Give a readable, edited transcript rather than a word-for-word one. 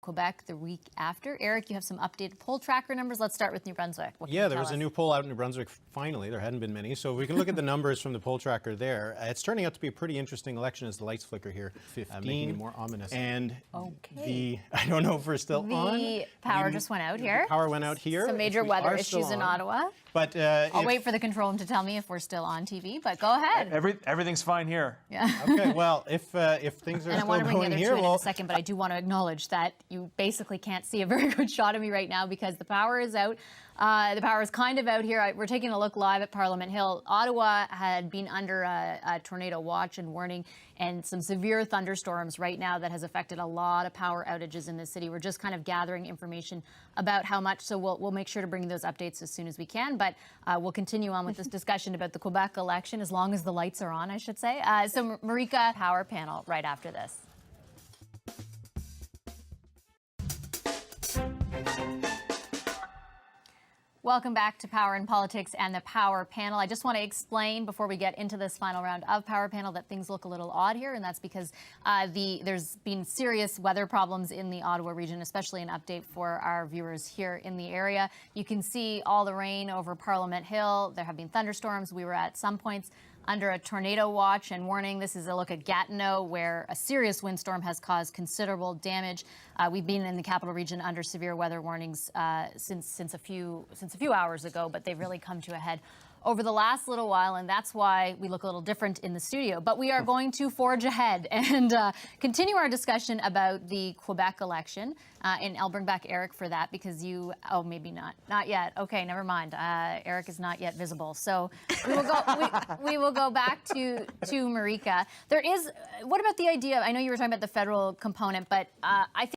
Quebec the week after. Eric, you have some updated poll tracker numbers. Let's start with New Brunswick. Yeah, there was a new poll out in New Brunswick, finally. There hadn't been many. So we can look at the numbers from the poll tracker there. It's turning out to be a pretty interesting election as the lights flicker here. 15, making it more ominous. And I don't know if we're still on. The power just went out here. The power went out here. Some major weather issues in Ottawa. But I'll wait for the control room to tell me if we're still on TV, but go ahead. Everything's fine here. Yeah. Okay, well, if things are and still going here, in a second, but I do want to acknowledge that you basically can't see a very good shot of me right now because the power is out. The power is kind of out here. We're taking a look live at Parliament Hill. Ottawa had been under a tornado watch and warning and some severe thunderstorms right now that has affected a lot of power outages in the city. We're just kind of gathering information about how much, so we'll make sure to bring those updates as soon as we can. But we'll continue on with this discussion about the Quebec election, as long as the lights are on, I should say. So Marika, power panel right after this. Welcome back to Power and Politics and the Power Panel. I just want to explain before we get into this final round of Power Panel that things look a little odd here, and that's because there's been serious weather problems in the Ottawa region, especially an update for our viewers here in the area. You can see all the rain over Parliament Hill. There have been thunderstorms. We were at some points under a tornado watch and warning. This is a look at Gatineau, where a serious windstorm has caused considerable damage. We've been in the capital region under severe weather warnings since a few hours ago, but they've really come to a head over the last little while, and that's why we look a little different in the studio. But we are going to forge ahead and continue our discussion about the Quebec election. And I'll bring back Eric for that because maybe not yet. Okay, never mind. Eric is not yet visible. So we will go back to Marika. What about the idea, I know you were talking about the federal component, but I think